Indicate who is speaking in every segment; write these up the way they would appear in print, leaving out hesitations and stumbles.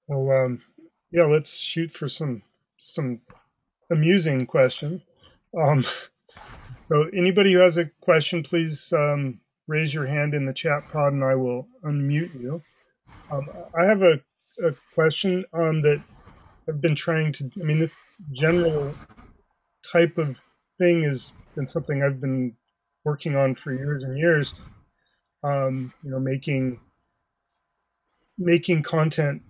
Speaker 1: Well, yeah, let's shoot for some amusing questions. Um, so anybody who has a question, please raise your hand in the chat pod, and I will unmute you. Um, I have a question that I've been trying to. I mean, this general type of thing has been something I've been working on for years and years. Making content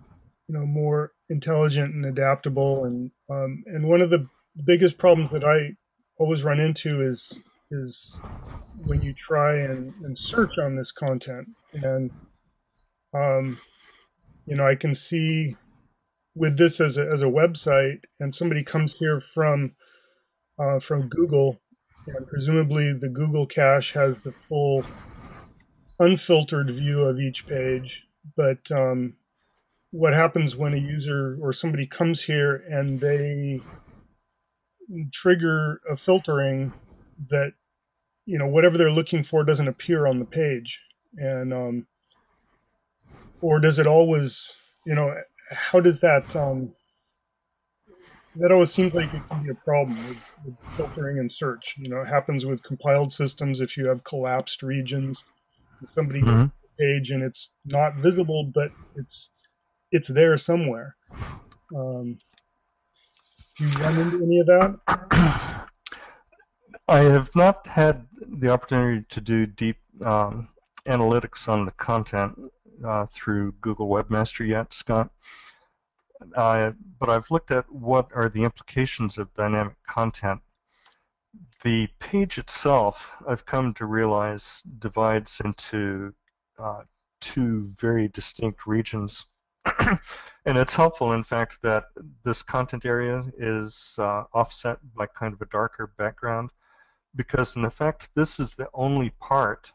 Speaker 1: more intelligent and adaptable, and one of the biggest problems that I always run into is when you try and search on this content. And um, I can see with this as a website, and somebody comes here from Google, and presumably the Google cache has the full unfiltered view of each page. But what happens when a user or somebody comes here and they trigger a filtering that whatever they're looking for doesn't appear on the page? And or does it always, how does that always seems like it can be a problem with filtering and search. It happens with compiled systems. If you have collapsed regions, somebody goes to
Speaker 2: Mhm.
Speaker 1: the page and it's not visible, but it's there somewhere. Do you run into any of that?
Speaker 2: I have not had the opportunity to do deep analytics on the content through Google Webmaster yet, Scott. But I've looked at what are the implications of dynamic content. The page itself, I've come to realize, divides into uh, two very distinct regions. And it's helpful, in fact, that this content area is offset by kind of a darker background, because in effect, this is the only part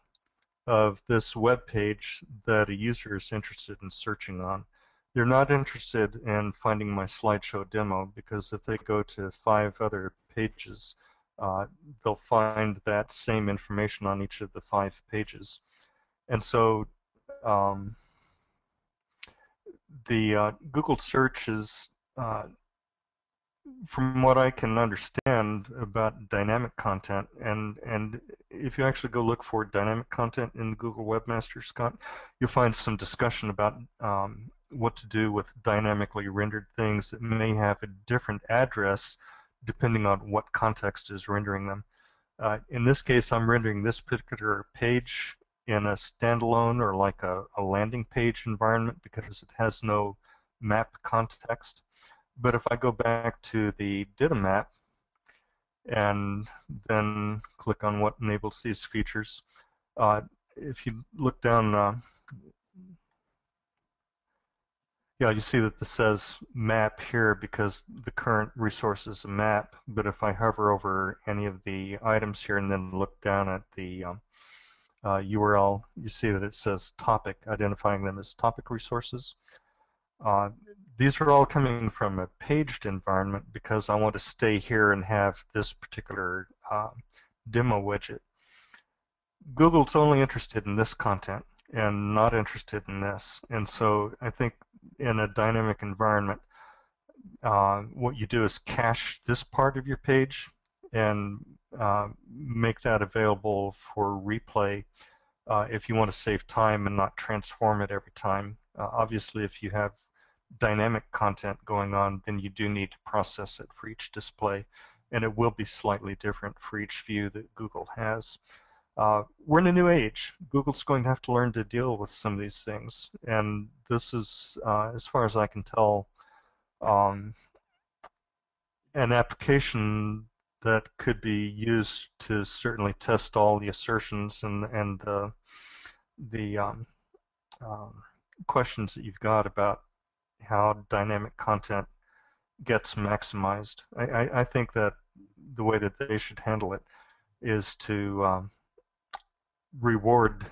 Speaker 2: of this web page that a user is interested in searching on. They're not interested in finding my slideshow demo, because if they go to 5 other pages, uh, they'll find that same information on each of the 5 pages. And so um, the Google search is, uh, from what I can understand about dynamic content, and if you actually go look for dynamic content in Google Webmaster, Scott, you'll find some discussion about what to do with dynamically rendered things that may have a different address depending on what context is rendering them. In this case, I'm rendering this particular page in a standalone, or like a landing page environment, because it has no map context. But if I go back to the data map and then click on what enables these features, uh, if you look down, yeah, you see that this says map here because the current resource is a map. But if I hover over any of the items here and then look down at the URL, you see that it says topic, identifying them as topic resources. Uh, these are all coming from a paged environment because I want to stay here and have this particular demo widget. Google's only interested in this content and not interested in this. And so I think in a dynamic environment, what you do is cache this part of your page and make that available for replay if you want to save time and not transform it every time. Obviously, if you have dynamic content going on, then you do need to process it for each display, and it will be slightly different for each view that Google has. We're in a new age. Google's going to have to learn to deal with some of these things, and this is, as far as I can tell, um, an application that could be used to certainly test all the assertions and the um, questions that you've got about how dynamic content gets maximized. I think that the way that they should handle it is to reward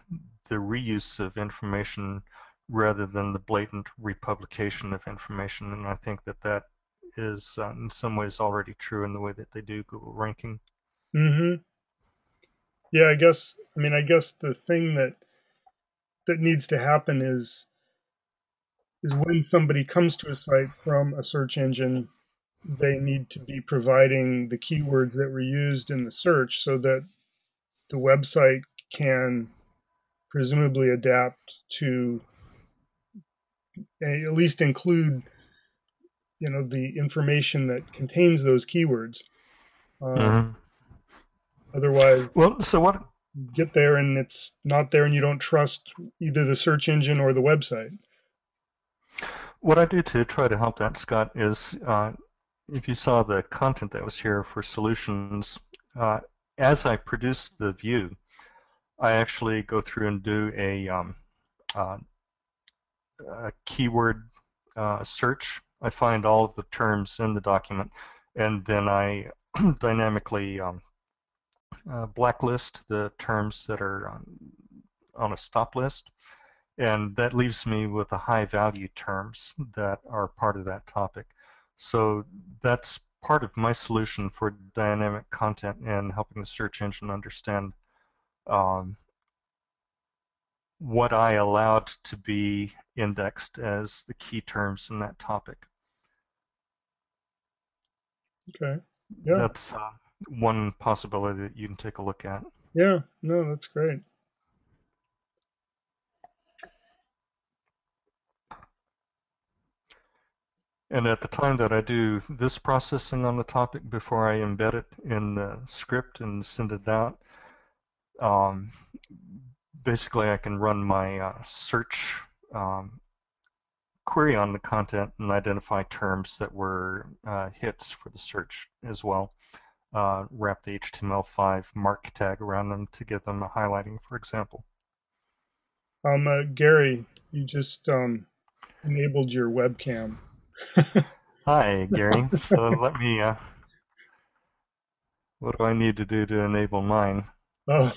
Speaker 2: the reuse of information rather than the blatant republication of information. And I think that that is in some ways already true in the way that they do Google ranking.
Speaker 1: Hmm. Yeah, I guess the thing that needs to happen is is when somebody comes to a site from a search engine, they need to be providing the keywords that were used in the search so that the website can presumably adapt to at least include, the information that contains those keywords. Um,
Speaker 2: Mm-hmm.
Speaker 1: Otherwise,
Speaker 2: Well, so what
Speaker 1: you get there and it's not there, and you don't trust either the search engine or the website.
Speaker 2: I do to try to help that, Scott, is if you saw the content that was here for solutions, uh, as I produce the view, I actually go through and do uh, a keyword search. I find all of the terms in the document, and then I dynamically blacklist the terms that are on a stop list, and that leaves me with the high value terms that are part of that topic. So that's part of my solution for dynamic content and helping the search engine understand um, what I allowed to be indexed as the key terms in that topic.
Speaker 1: Okay. Yeah.
Speaker 2: That's one possibility that you can take a look at.
Speaker 1: Yeah. No, that's great.
Speaker 2: And at the time that I do this processing on the topic before I embed it in the script and send it out, um, basically I can run my search um, query on the content and identify terms that were hits for the search as well. Wrap the HTML5 mark tag around them to give them a highlighting, for example.
Speaker 1: Gary, you just enabled your webcam.
Speaker 2: Hi, Gary. So let me, what do I need to do to enable mine?
Speaker 1: Oh,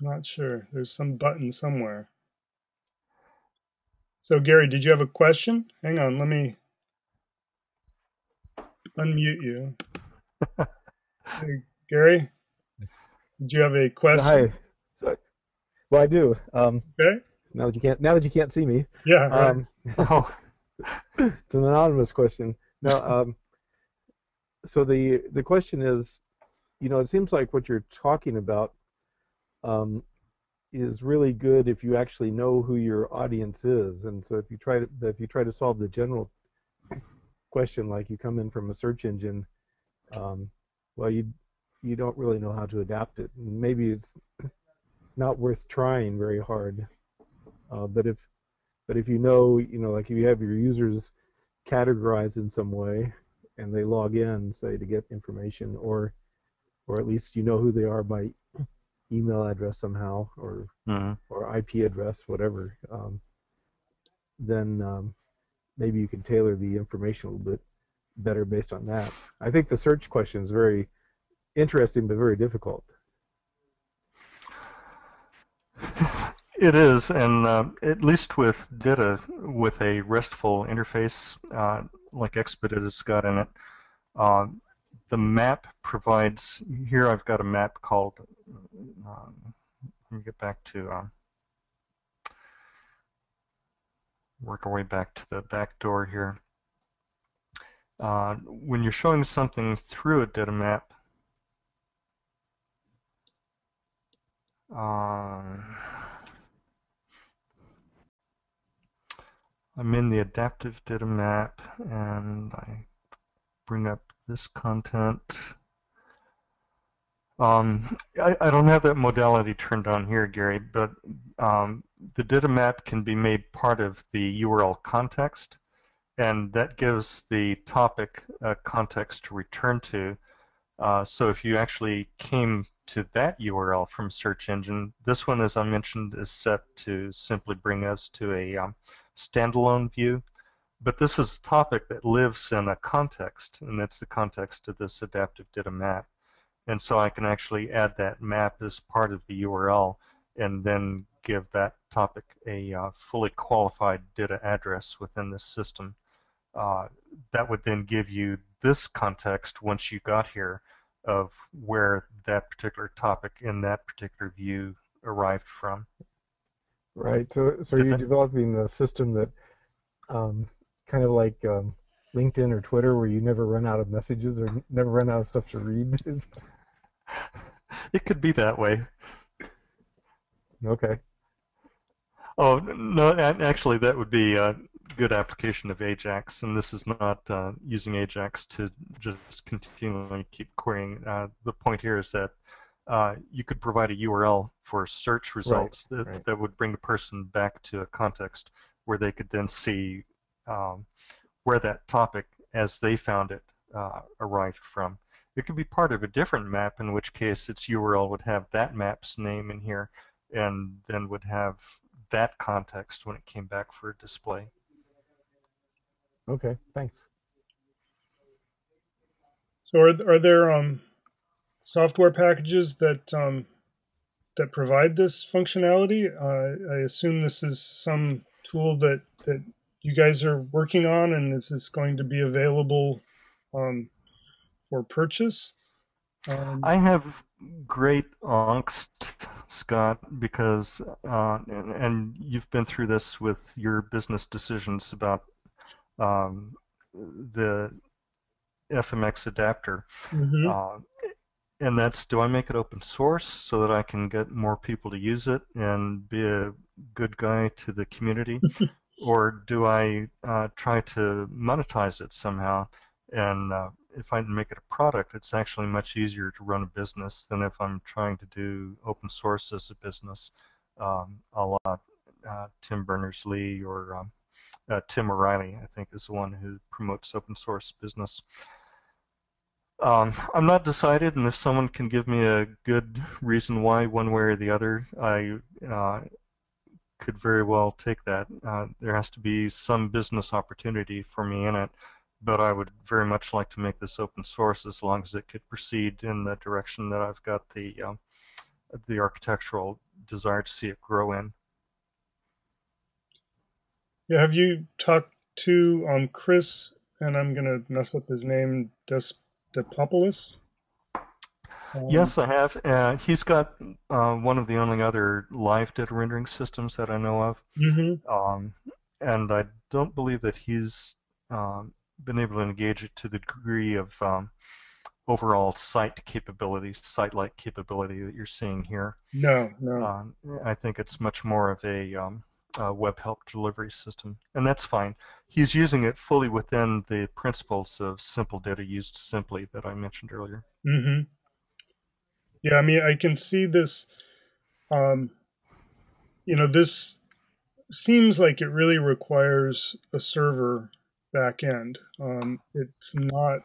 Speaker 1: not sure. There's some button somewhere. So, Gary, did you have a question? Hang on, let me unmute you. Hey, Gary, did you have a
Speaker 3: So
Speaker 1: question?
Speaker 3: hi. So well, I do.
Speaker 1: Okay.
Speaker 3: Now that you can't see me,
Speaker 1: Yeah, right.
Speaker 3: um,
Speaker 2: Oh,
Speaker 3: it's an anonymous question. No. So the question is, it seems like what you're talking about um, is really good if you actually know who your audience is, and so if you try to solve the general question, like you come in from a search engine, um, well, you don't really know how to adapt it. And maybe it's not worth trying very hard. But if like if you have your users categorized in some way and they log in, say, to get information, or at least you know who they are by email address somehow,
Speaker 2: mhm.
Speaker 3: or IP address, whatever, then maybe you can tailor the information a little bit better based on that. I think the search question is very interesting but very difficult.
Speaker 2: It is, and at least with DITA, with a RESTful interface like Expedit has got in it, uh, the map provides. Here I've got a map called. Let me get back to work our way back to the back door here. When you're showing something through a DITA map, uh, I'm in the adaptive DITA map, and I bring up this content. I don't have that modality turned on here, Gary, but the DITA map can be made part of the URL context, and that gives the topic a context to return to. So if you actually came to that URL from search engine, this one, as I mentioned, is set to simply bring us to a standalone view. But this is a topic that lives in a context, and that's the context of this adaptive DITA map. And so I can actually add that map as part of the URL and then give that topic a fully qualified DITA address within this system. That would then give you this context once you got here of where that particular topic in that particular view arrived from.
Speaker 3: Right. So are you developing a system that kind of like LinkedIn or Twitter, where you never run out of messages or never run out of stuff to read?
Speaker 2: It could be that way.
Speaker 3: Okay.
Speaker 2: Oh, no, actually, that would be a good application of Ajax, and this is not using Ajax to just continually keep querying. The point here is that you could provide a URL for search
Speaker 3: Right.
Speaker 2: results that,
Speaker 3: Right.
Speaker 2: that would bring the person back to a context where they could then see where that topic, as they found it, arrived from. It could be part of a different map, in which case its URL would have that map's name in here, and then would have that context when it came back for display.
Speaker 3: Okay. Thanks.
Speaker 1: So are there software packages that provide this functionality? I assume this is some tool that you guys are working on, and is this going to be available um, for purchase? Um,
Speaker 2: I have great angst, Scott, because, and you've been through this with your business decisions about um, the FMX adapter.
Speaker 1: mhm.
Speaker 2: Uh, and that's, do I make it open source so that I can get more people to use it and be a good guy to the community? Or do I try to monetize it somehow? And if I make it a product, it's actually much easier to run a business than if I'm trying to do open source as a business, a la Tim Berners-Lee or Tim O'Reilly, I think, is the one who promotes open source business. I'm not decided, and if someone can give me a good reason why, one way or the other, I could very well take that. There has to be some business opportunity for me in it, but I would very much like to make this open source as long as it could proceed in the direction that I've got the architectural desire to see it grow in.
Speaker 1: Yeah, have you talked to Chris? And I'm gonna mess up his name, Despopoulos.
Speaker 2: Yes, I have. He's got one of the only other live data rendering systems that I know of.
Speaker 1: Mhm.
Speaker 2: Um, and I don't believe that he's been able to engage it to the degree of overall site capability, site-like capability that you're seeing here.
Speaker 1: No, no.
Speaker 2: Um, I think it's much more of a web help delivery system, and that's fine. He's using it fully within the principles of simple data used simply that I mentioned earlier.
Speaker 1: Mhm. Yeah, I mean, I can see this. Um, this seems like it really requires a server back end. It's not.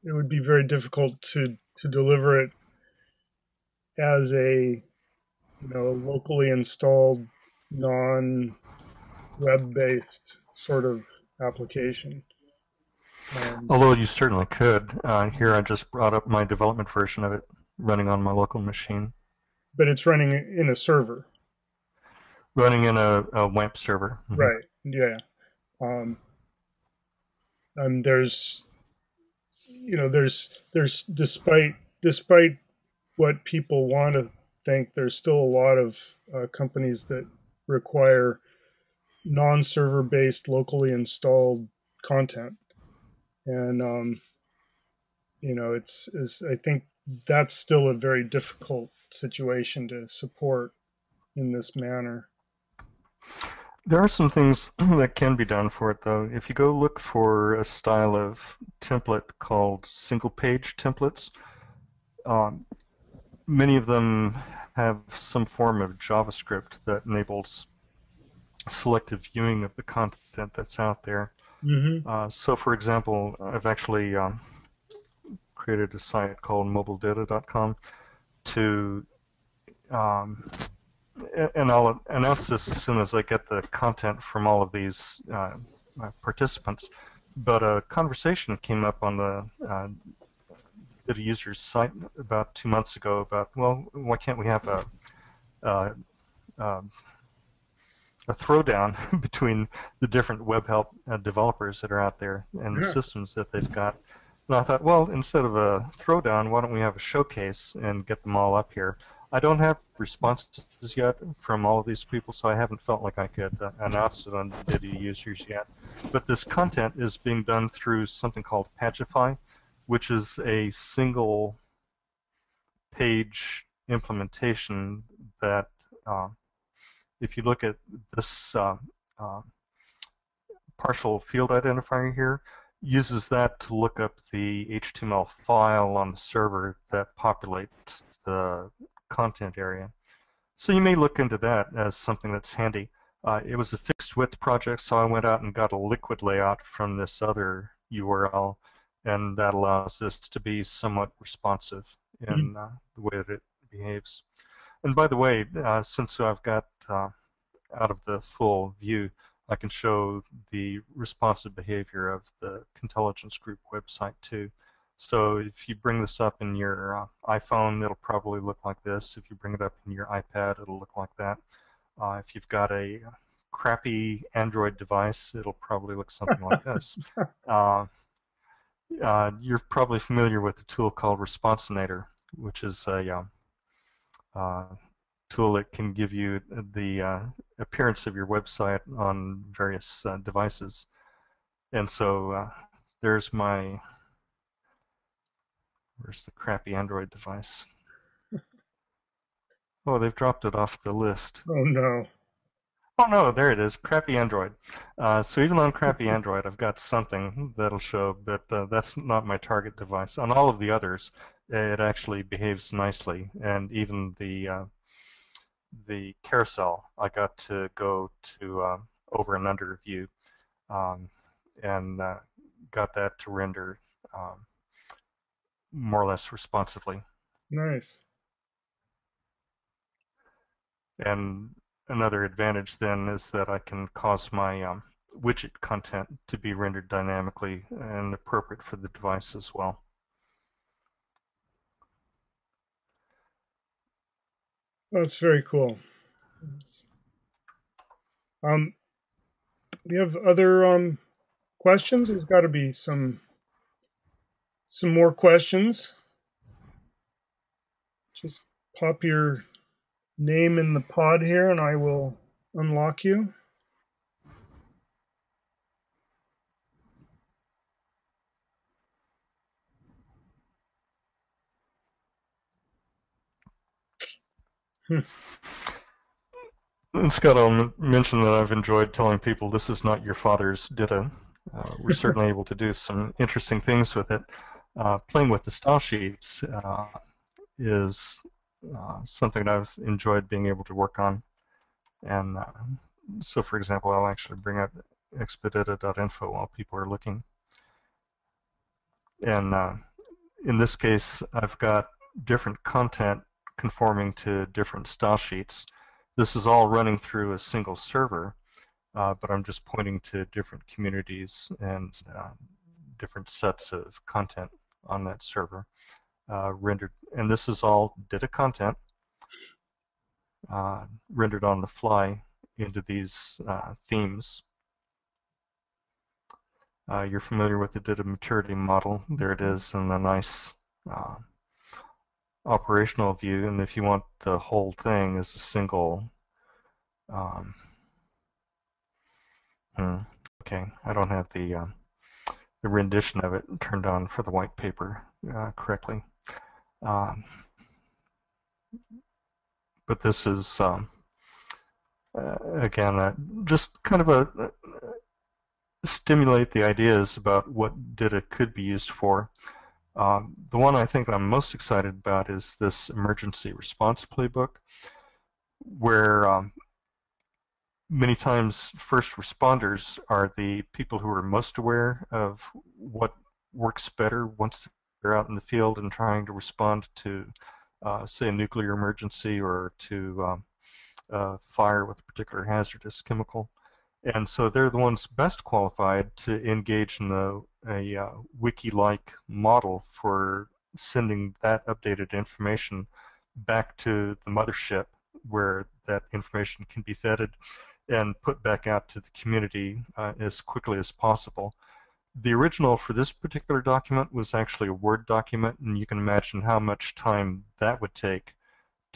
Speaker 1: It would be very difficult to deliver it as a locally installed non web based sort of application. Um,
Speaker 2: Although you certainly could. Here I just brought up my development version of it running on my local machine,
Speaker 1: but it's running in a server,
Speaker 2: running in a WAMP server. Mm-hmm.
Speaker 1: right? Yeah. Um, and there's despite what people want to think, there's still a lot of companies that require non-server based locally installed content, and it's I think that's still a very difficult situation to support in this manner.
Speaker 2: There are some things that can be done for it, though. If you go look for a style of template called single page templates, um, many of them have some form of JavaScript that enables selective viewing of the content that's out there.
Speaker 1: Hmm.
Speaker 2: So, for example, I've actually created a site called mobiledata.com to, um, and I'll announce this as soon as I get the content from all of these participants. But a conversation came up on the data users site about 2 months ago about, well, why can't we have a, a, a throwdown between the different web help developers that are out there and the
Speaker 1: Yeah.
Speaker 2: systems that they've got. And I thought, well, instead of a throwdown, why don't we have a showcase and get them all up here? I don't have responses yet from all of these people, so I haven't felt like I could announce it on DITA users yet. But this content is being done through something called Pagify, which is a single page implementation that, if you look at this uh, partial field identifier here, uses that to look up the HTML file on the server that populates the content area. So you may look into that as something that's handy. It was a fixed width project, so I went out and got a liquid layout from this other URL, and that allows this to be somewhat responsive in the way that it behaves. And by the way, since I've got out of the full view, I can show the responsive behavior of the Intelligence Group website too. So if you bring this up in your iPhone, it'll probably look like this. If you bring it up in your iPad, it'll look like that. If you've got a crappy Android device, it'll probably look something like this. You're probably familiar with a tool called Responsinator, which is a tool that can give you the appearance of your website on various devices. And so there's my, where's the crappy Android device? Oh, they've dropped it off the list.
Speaker 1: Oh no.
Speaker 2: Oh no, there it is, crappy Android. So even on crappy Android, I've got something that'll show, but that's not my target device. On all of the others, it actually behaves nicely, and even the carousel, I got to go to over and under view, and got that to render more or less responsively.
Speaker 1: Nice.
Speaker 2: And another advantage then is that I can cause my widget content to be rendered dynamically and appropriate for the device as well.
Speaker 1: That's very cool. We have other questions. There's got to be some more questions. Just pop your name in the pod here, and I will unlock you.
Speaker 2: And Scott, I'll mention that I've enjoyed telling people this is not your father's DITA. We're certainly able to do some interesting things with it. Playing with the style sheets is something I've enjoyed being able to work on. And so, for example, I'll actually bring up expedita.info while people are looking. And in this case, I've got different content conforming to different style sheets. This is all running through a single server, but I'm just pointing to different communities and different sets of content on that server rendered. And this is all DITA content rendered on the fly into these themes. You're familiar with the DITA maturity model. There it is in the nice operational view. And if you want the whole thing as a single, okay, I don't have the rendition of it turned on for the white paper correctly. But this is, again, just kind of a stimulate the ideas about what DITA could be used for. The one I think I'm most excited about is this emergency response playbook, where many times first responders are the people who are most aware of what works better once they're out in the field and trying to respond to, say, a nuclear emergency or to fire with a particular hazardous chemical. And so they're the ones best qualified to engage in a wiki-like model for sending that updated information back to the mothership, where that information can be vetted and put back out to the community as quickly as possible. The original for this particular document was actually a Word document, and you can imagine how much time that would take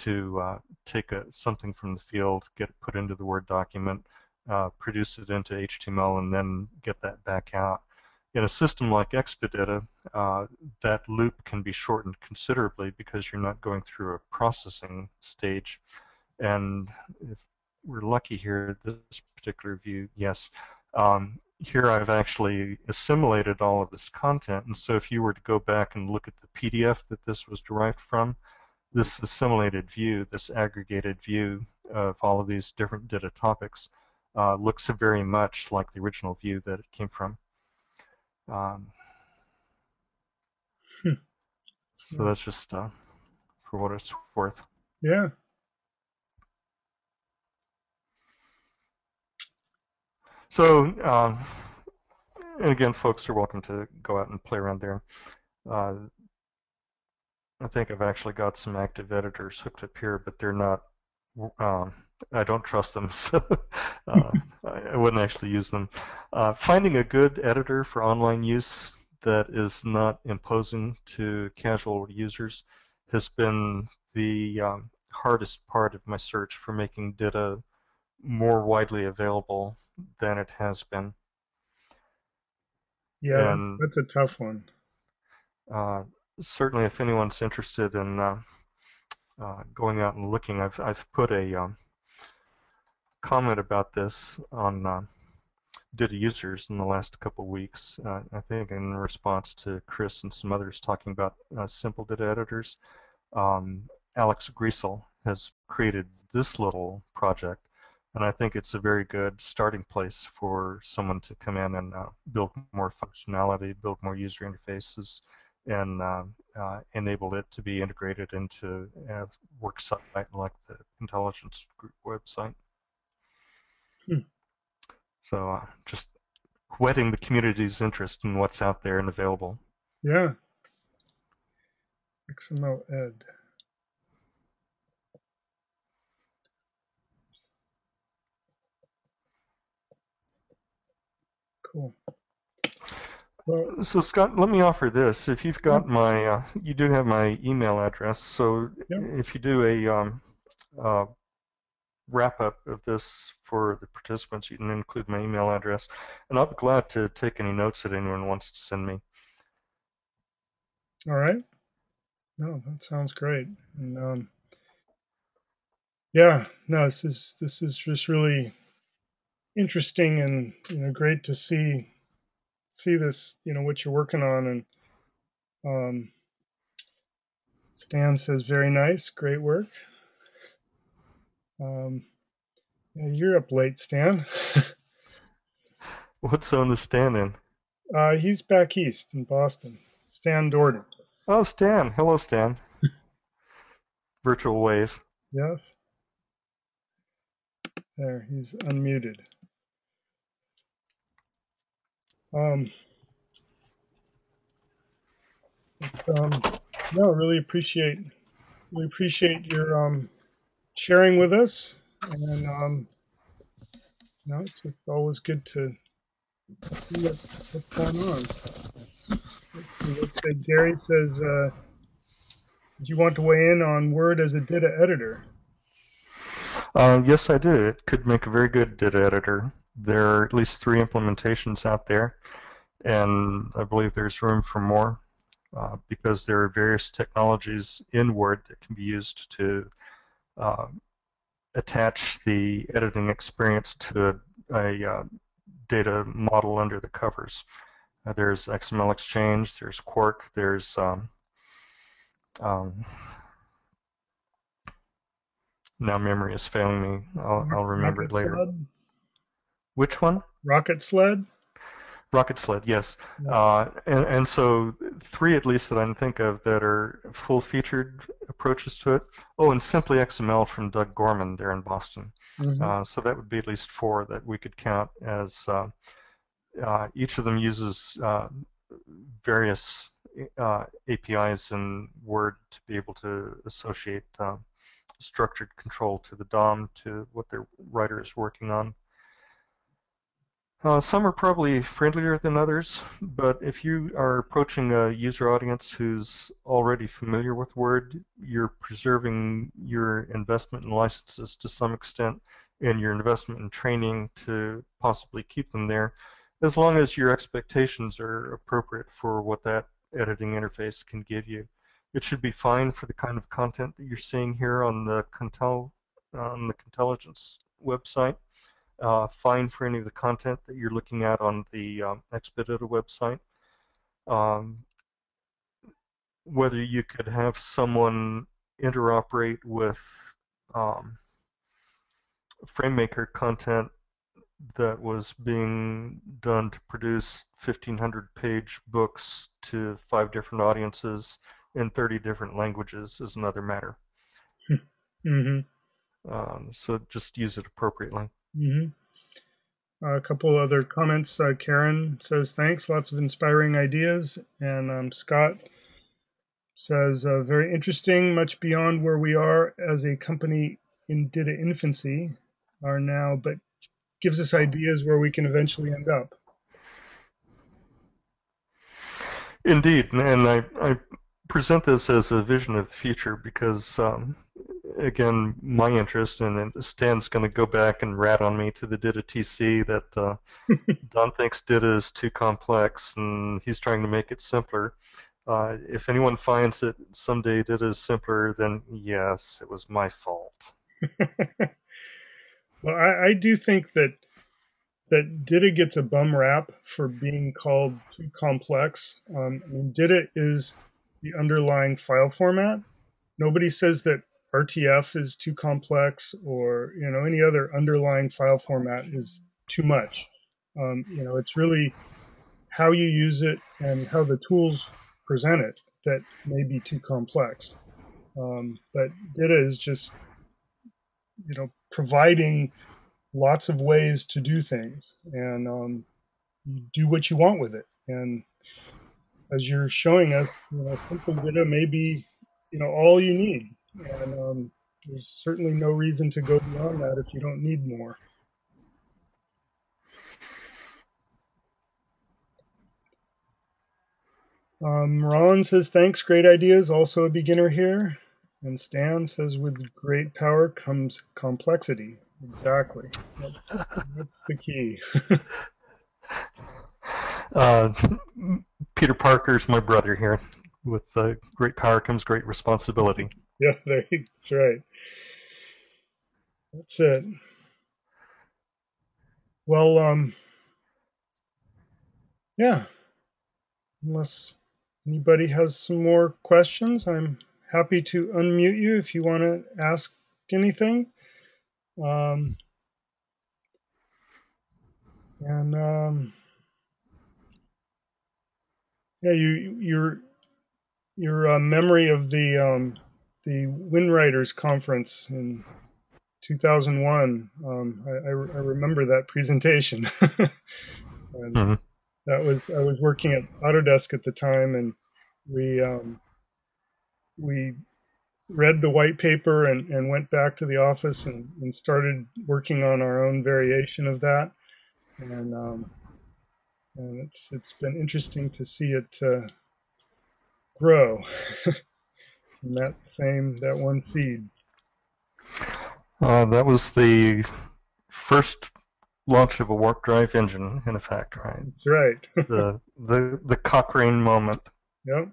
Speaker 2: to take something from the field, get it put into the Word document, produce it into HTML, and then get that back out. In a system like SVDITA, that loop can be shortened considerably because you're not going through a processing stage. And if we're lucky here, this particular view, yes. Here I've actually assimilated all of this content, and so if you were to go back and look at the PDF that this was derived from, this assimilated view, this aggregated view of all of these different data topics, looks very much like the original view that it came from. So that's just for what it's worth.
Speaker 1: Yeah.
Speaker 2: So, and again, folks are welcome to go out and play around there. I think I've actually got some active editors hooked up here, but they're not, I don't trust them, so I wouldn't actually use them. Finding a good editor for online use that is not imposing to casual users has been the hardest part of my search for making DITA more widely available than it has been.
Speaker 1: Yeah,
Speaker 2: And
Speaker 1: that's a tough one.
Speaker 2: certainly, if anyone's interested in going out and looking, I've put a comment about this on DITA users in the last couple of weeks. I think in response to Chris and some others talking about simple DITA editors. Alex Griesel has created this little project, and I think it's a very good starting place for someone to come in and build more functionality, build more user interfaces, and enable it to be integrated into a work site like the Intelligence Group website. So just whetting the community's interest in what's out there and available.
Speaker 1: Yeah. XML ed. Cool. Well,
Speaker 2: so Scott, let me offer this. If you've got my, you do have my email address. So if you do a wrap up of this for the participants, you can include my email address, and I'll be glad to take any notes that anyone wants to send me.
Speaker 1: All right. No, that sounds great. And yeah, no, this is just really interesting, and great to see this, what you're working on. And Stan says very nice, great work. Yeah, you're up late, Stan.
Speaker 2: What's zone the Stan in?
Speaker 1: He's back east in Boston. Stan Dordan.
Speaker 2: Oh, Stan. Hello, Stan. Virtual wave.
Speaker 1: Yes. There, he's unmuted. No, really appreciate your sharing with us, and it's just always good to see what's going on. Let's say Gary says, do you want to weigh in on Word as a DITA editor?
Speaker 2: Yes, I do. It could make a very good DITA editor. There are at least 3 implementations out there, and I believe there's room for more because there are various technologies in Word that can be used to attach the editing experience to a data model under the covers. There's XML Exchange, there's Quark, there's now memory is failing me. I'll remember it later.
Speaker 1: Sled?
Speaker 2: Which one?
Speaker 1: Rocket Sled?
Speaker 2: Rocket Sled, yes. And so 3 at least that I can think of that are full-featured approaches to it. Oh, and Simply XML from Doug Gorman there in Boston. So that would be at least 4 that we could count as each of them uses various APIs in Word to be able to associate structured control to the DOM to what their writer is working on. Some are probably friendlier than others, but if you are approaching a user audience who's already familiar with Word, you're preserving your investment in licenses to some extent and your investment in training to possibly keep them there, as long as your expectations are appropriate for what that editing interface can give you. It should be fine for the kind of content that you're seeing here on the Contelligence website. Fine for any of the content that you're looking at on the Expedita website. Um, Whether you could have someone interoperate with um, FrameMaker content that was being done to produce 1,500-page books to 5 different audiences in 30 different languages is another matter.
Speaker 1: Mm-hmm.
Speaker 2: So just use it appropriately.
Speaker 1: Mm-hmm. A couple other comments. Karen says, thanks, lots of inspiring ideas. And Scott says, very interesting, much beyond where we are as a company in data infancy are now, but gives us ideas where we can eventually end up.
Speaker 2: Indeed, and I present this as a vision of the future because, again, my interest, and Stan's going to go back and rat on me to the DITA TC that Don thinks DITA is too complex and he's trying to make it simpler. If anyone finds that someday DITA is simpler, then yes, it was my fault.
Speaker 1: Well, I do think that DITA gets a bum rap for being called too complex. I mean, DITA is the underlying file format. Nobody says that RTF is too complex or any other underlying file format is too much. It's really how you use it and how the tools present it that may be too complex. But DITA is just providing lots of ways to do things, and you do what you want with it. And as you're showing us, simple DITA may be all you need, and there's certainly no reason to go beyond that if you don't need more. Ron says, thanks, great ideas, also a beginner here. And Stan says, with great power comes complexity. Exactly. That's the key.
Speaker 2: Peter Parker's my brother here. With great power comes great responsibility.
Speaker 1: Yeah, that's right. That's it. Well, yeah, unless anybody has some more questions, I'm happy to unmute you if you want to ask anything. Um, and yeah, your memory of the Windwriters conference in 2001. I remember that presentation. And
Speaker 2: Mm-hmm.
Speaker 1: I was working at Autodesk at the time, and we read the white paper and went back to the office and started working on our own variation of that. And it's been interesting to see it grow from that one seed.
Speaker 2: That was the first launch of a warp drive engine, in effect, right?
Speaker 1: That's right.
Speaker 2: the Cochrane moment.
Speaker 1: Yep.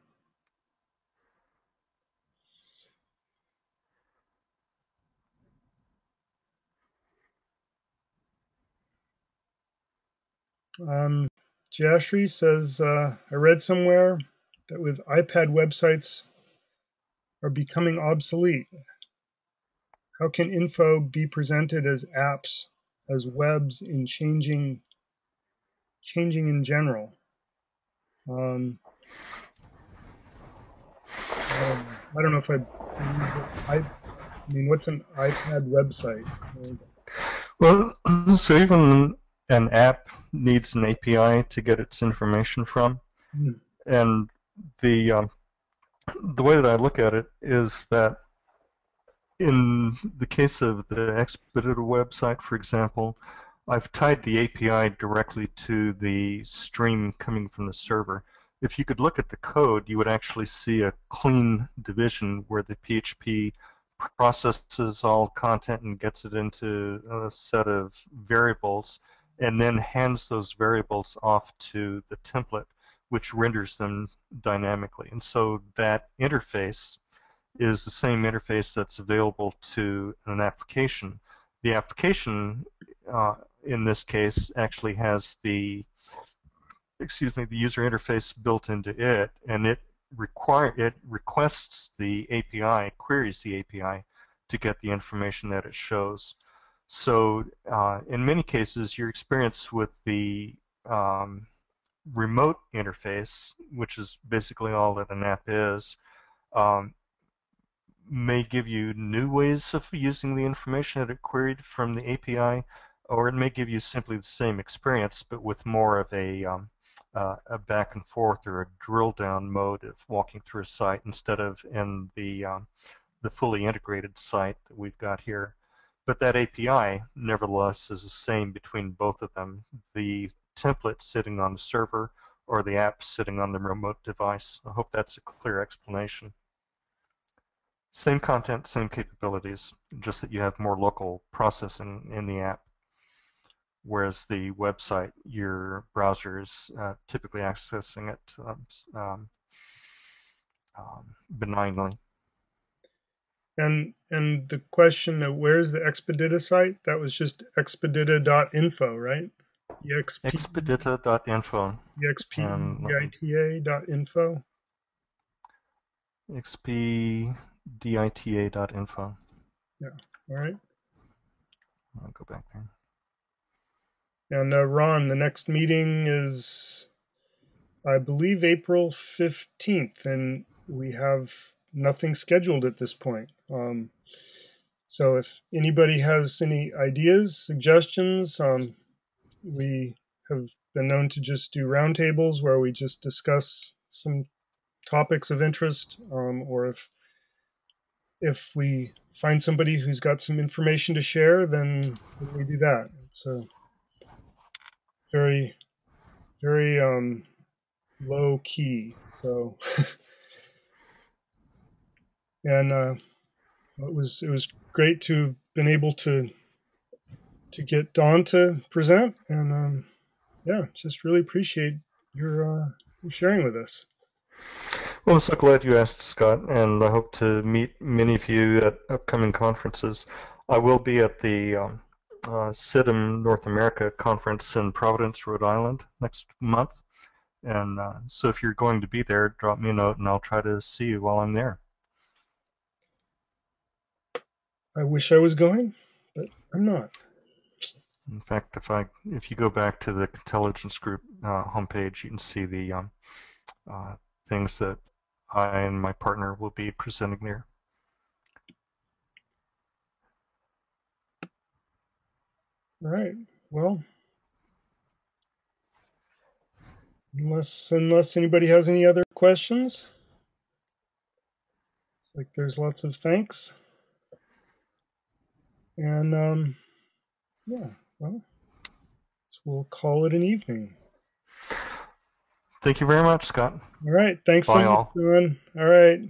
Speaker 1: Jashri says, I read somewhere that with iPad websites are becoming obsolete. How can info be presented as apps, as webs in changing in general? I don't know if I mean, what's an iPad website?
Speaker 2: Well, so even an app needs an API to get its information from, and the the way that I look at it is that in the case of the Expedita website, for example, I've tied the API directly to the stream coming from the server. If you could look at the code, you would actually see a clean division where the PHP processes all content and gets it into a set of variables and then hands those variables off to the template, which renders them dynamically. And so that interface is the same interface that's available to an application. The application, in this case, actually has the user interface built into it, and it requests the API, queries the API to get the information that it shows. So in many cases, your experience with the remote interface, which is basically all that an app is, um, may give you new ways of using the information that it queried from the API, or it may give you simply the same experience, but with more of a back and forth or a drill down mode of walking through a site instead of in the fully integrated site that we've got here. But that API, nevertheless, is the same between both of them. The template sitting on the server or the app sitting on the remote device. I hope that's a clear explanation. Same content, same capabilities, just that you have more local processing in the app. Whereas the website, your browser is typically accessing it benignly.
Speaker 1: And the question of where's the Expedita site? That was just expedita.info, right?
Speaker 2: Expedita.info and
Speaker 1: expedita.info.
Speaker 2: expedita.info.
Speaker 1: Yeah. All right.
Speaker 2: I'll go back there.
Speaker 1: And Ron, the next meeting is, I believe, April 15th, and we have nothing scheduled at this point. So if anybody has any ideas, suggestions, we have been known to just do roundtables where we just discuss some topics of interest, or if we find somebody who's got some information to share, then we do that. It's a very, very low key. So, and it was great to have been able to get Dawn to present, and yeah, just really appreciate your sharing with us.
Speaker 2: Well, I'm so glad you asked, Scott, and I hope to meet many of you at upcoming conferences. I will be at the CITM North America conference in Providence, Rhode Island next month. And so if you're going to be there, drop me a note and I'll try to see you while I'm there.
Speaker 1: I wish I was going, but I'm not.
Speaker 2: In fact, if you go back to the intelligence group homepage, you can see the things that I and my partner will be presenting there.
Speaker 1: All right. Well, unless anybody has any other questions, it's like there's lots of thanks. And yeah, well, so we'll call it an evening.
Speaker 2: Thank you very much, Scott.
Speaker 1: All right. Thanks so
Speaker 2: Bye,
Speaker 1: much,
Speaker 2: all.
Speaker 1: John. All right.